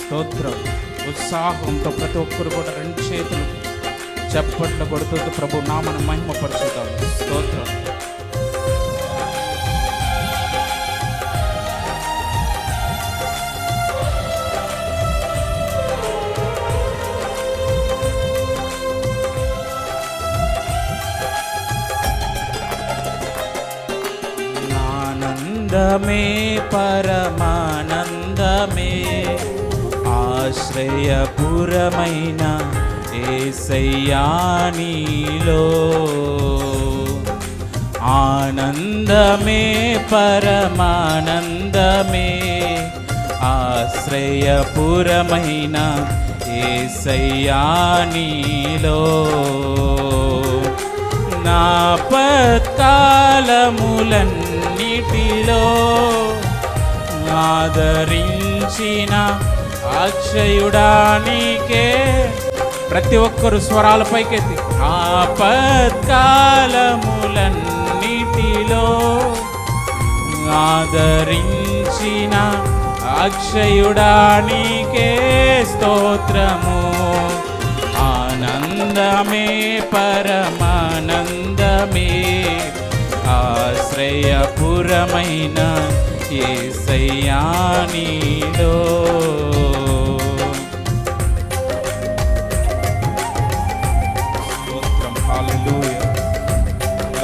స్తోత్రం. ఉత్సాహంతో ప్రతి ఒక్కరు కూడా రెండు చేతులు చప్పట్లు కొడుతూ ప్రభు నామను మహిమపరచుదాం. స్తోత్రం. ఆనందమే పరమానందమే ఆశ్రయపురమైన యేసయ్యా నీలో. ఆనందమే పరమానందమే ఆశ్రయపురమైన యేసయ్యా నీలో. నా పత్కాలములన్నిటిలో ఆదరించిన అక్షయుడానికే. ప్రతి ఒక్కరు స్వరాల పైకెత్తి ఆపత్కాలములన్నిటిలో ఆదరించిన అక్షయుడానికే స్తోత్రము. ఆనందమే పరమానందమే ఆశ్రయపురమైన యేసయ్యా నీలో.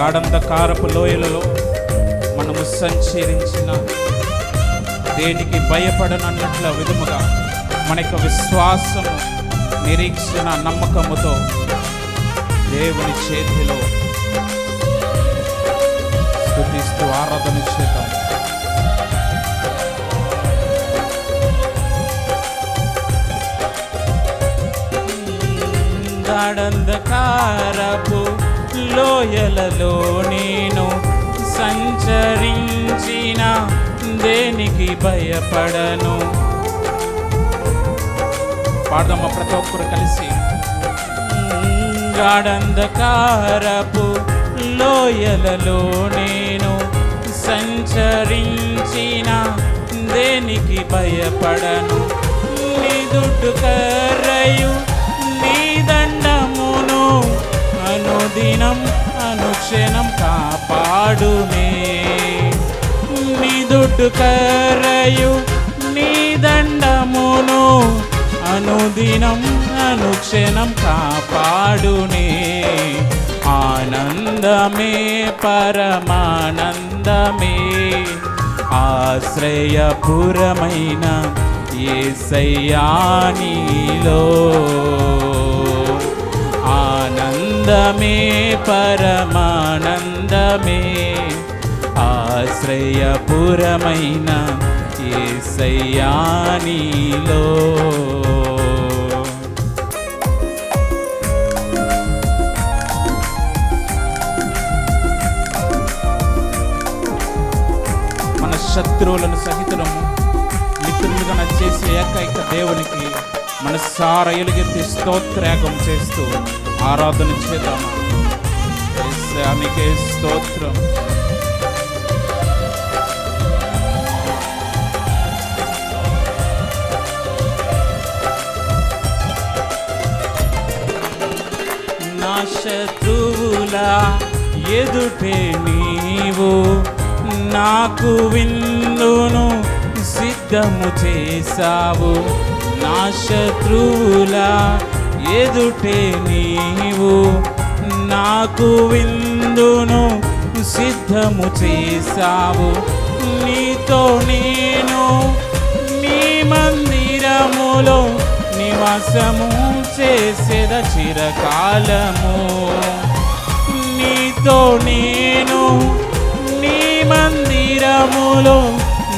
గాఢంధకారపు లోయలలో మనము సంచరించిన దేనికి భయపడనన్నట్ల విధముగా మన యొక్క విశ్వాసము, నిరీక్షణ, నమ్మకముతో దేవుని చేతిలో స్తుతిస్తూ ఆరాధన చేద్దాం. గాఢంధకారపు లోయలలో నేను సంచరించిన దేనికి భయపడను. పాడదామా ప్రతి ఒక్కరు కలిసి. గాఢంధకారపు లోయలలో నేను సంచరించిన దేనికి భయపడను. నీ దుడ్డు కర్రయు నీ దండమును అనుదినం అనుక్షణం కాపాడునే. నీ దుడ్డు కర్రయు నీ దండమును అనుదినం అనుక్షణం కాపాడునే. ఆనందమే పరమానందమే ఆశ్రయపురమైన యేసయ్యా నీలో. ఆనందమే పరమానందమే ఆశ్రయపురమైన యేసయ్యా నీలో. మన శత్రువులను సహితము మిత్రులుగా చేసే ఏకైక దేవునికి మనసారా ఎలుగెత్తి స్తోత్రయాగం చేస్తూ ఆరాధన చేద్దామా. యేసయ్యానికే స్తోత్రం. నా శత్రువుల ఎదుటే నీవు నాకు విందును సిద్ధము చేసావు. నా శత్రువుల ఎదుటే నీవు నాకు విందును సిద్ధము చేసావు. నీతో నేను నీ మందిరములో నివాసము చేసేద చిరకాలము. నీతో నేను నీ మందిరములో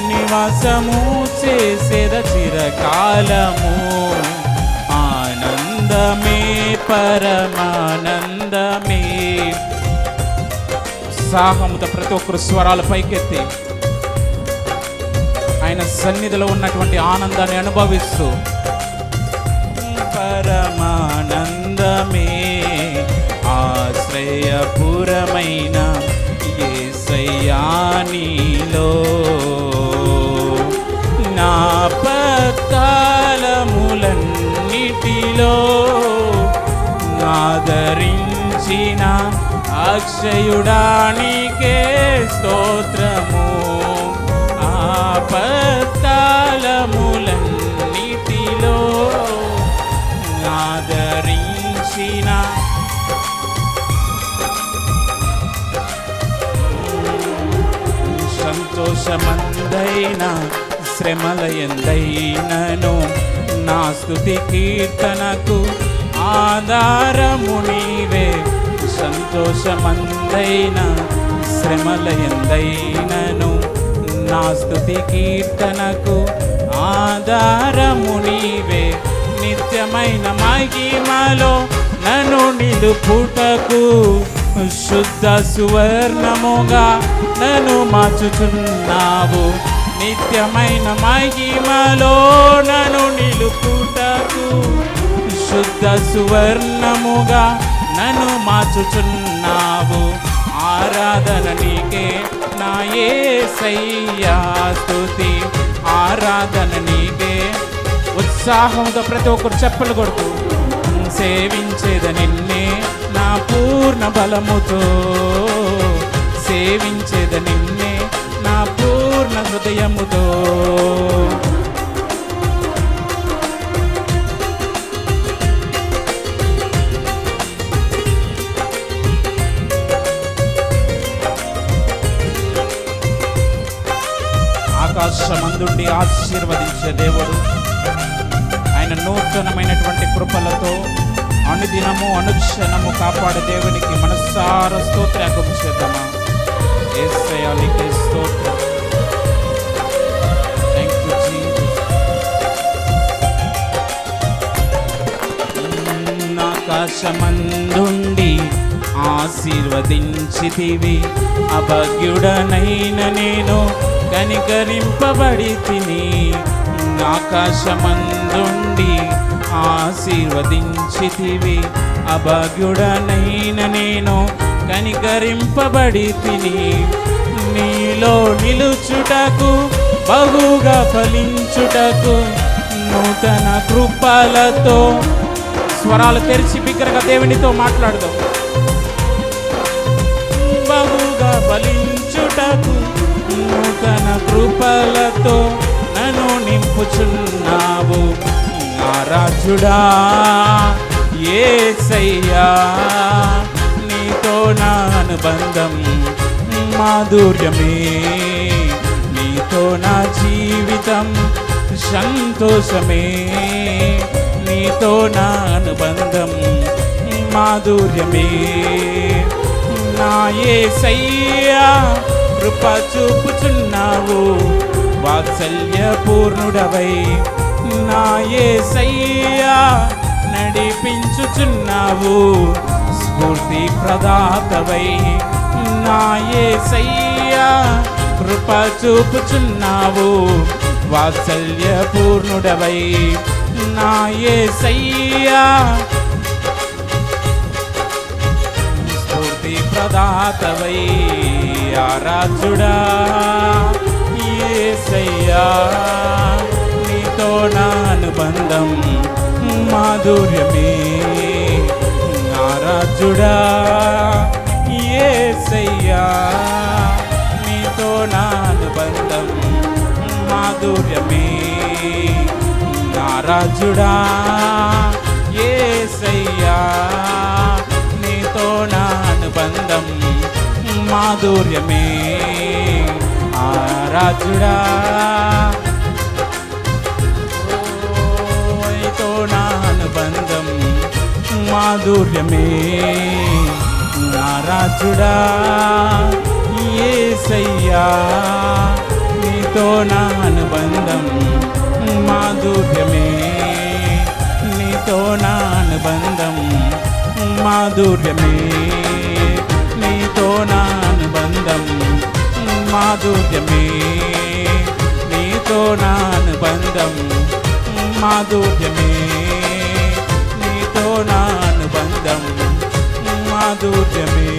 నివాసము చేసేద చిరకాలము. ఆనందమే పరమానందమే. ఉత్సాహముతో ప్రతి ఒక్కరు స్వరాల పైకెత్తి ఆయన సన్నిధిలో ఉన్నటువంటి ఆనందాన్ని అనుభవిస్తూ పరమానందమే ఆశ్రయపురమైన యేసయ్యా నీలో. నా పత్కాలములన్నిటిలో నీతిలో ఆదరించిన అక్షయుడానికే స్తోత్రము. ఆపత్కాలములన్నిటిలో ఆదరించిన సంతోషమందైన శ్రమలయందైనను నా స్తుతి కీర్తనకు ఆధారము నీవే. సంతోషమందైన శ్రమలయందైనను నా స్తుతి కీర్తనకు ఆధారము నీవే. నిత్యమైన మహిమలో నన్ను నిలుపుటకు శుద్ధ సువర్ణముగా నన్ను మార్చుచున్నావు. నిత్యమైన మహిమలో నన్ను నిలుపుటకు శుద్ధ సువర్ణముగా నన్ను మార్చుచున్నావు. ఆరాధన నీకే నా యేసయ్యా స్తుతి. ఆరాధన నీకే. ఉత్సాహంతో ప్రతి ఒక్కరు చప్పలు కొడుతూ సేవించేద నిన్నే నా పూర్ణ బలముతో. సేవించేద నిన్నే నా పూర్ణ హృదయముతో. ఆకాశమందుండి ఆశీర్వదించే దేవుడు, ఆయన నూతనమైనటువంటి కృపలతో అనుదినము అనుక్షణము కాపాడే దేవునికి మనసార స్తోత్రయాగం చేద్దామా. యేసయ్యా నీకే స్తోత్రం. Thank you Jesus. ఆకాశమందుండి ఆశీర్వదించితివి, అభాగ్యుడనైన నేను కనికరింపబడి తిని. ఆకాశమందుండి ఆశీర్వదించితివి, అభాగ్యుడనైన నేను కనికరింపబడి తిని. నీలో నిలుచుటకు బహుగా ఫలించుటకు నూతన కృపలతో. స్వరాలు తెరిచి బిగ్గరగా దేవునితో మాట్లాడదాం. బహుగా ఫలించుటకు నూతన కృపలతో నన్ను నింపుచున్నావు. రాజుడా యేసయ్యా, నీతో నా అనుబంధం మాధుర్యమే. నీతో నా జీవితం సంతోషమే. నీతో నా అనుబంధం మాధుర్యమే. నా యేసయ్యా కృప చూపుచున్నావు, వాత్సల్య పూర్ణుడవై. నా యేసయ్యా నడిపించుచున్నావు, స్ఫూర్తి ప్రదాతవై. నా యేసయ్యా కృప చూపుచున్నావు, వాత్సల్య పూర్ణుడవై. నా యేసయ్యా స్ఫూర్తి ప్రదాతవై. ఆరాధ్యుడా యేసయ్యా, నీతో నా అనుబంధం మాధుర్యమే. ఆరాధ్యుడా యేసయ్యా, నీతో నా అనుబంధం మాధుర్యమే. ఆరాధ్యుడా యేసయ్యా, నీతో నా అనుబంధం మాధుర్యమే. ఆరాధ్యుడా నీతో నా అనుబంధం మాధుర్యమే. ఆరాధ్యుడా యేసయ్యా, నీతో నా అనుబంధం మాధుర్యమే. నీతో నా అనుబంధం మాధుర్యమే. నీతో నా అనుబంధం మాధుర్యమే. నీతో నా అనుబంధం మాధుర్యమే. నీతో నా అనుబంధం మాధుర్యమే.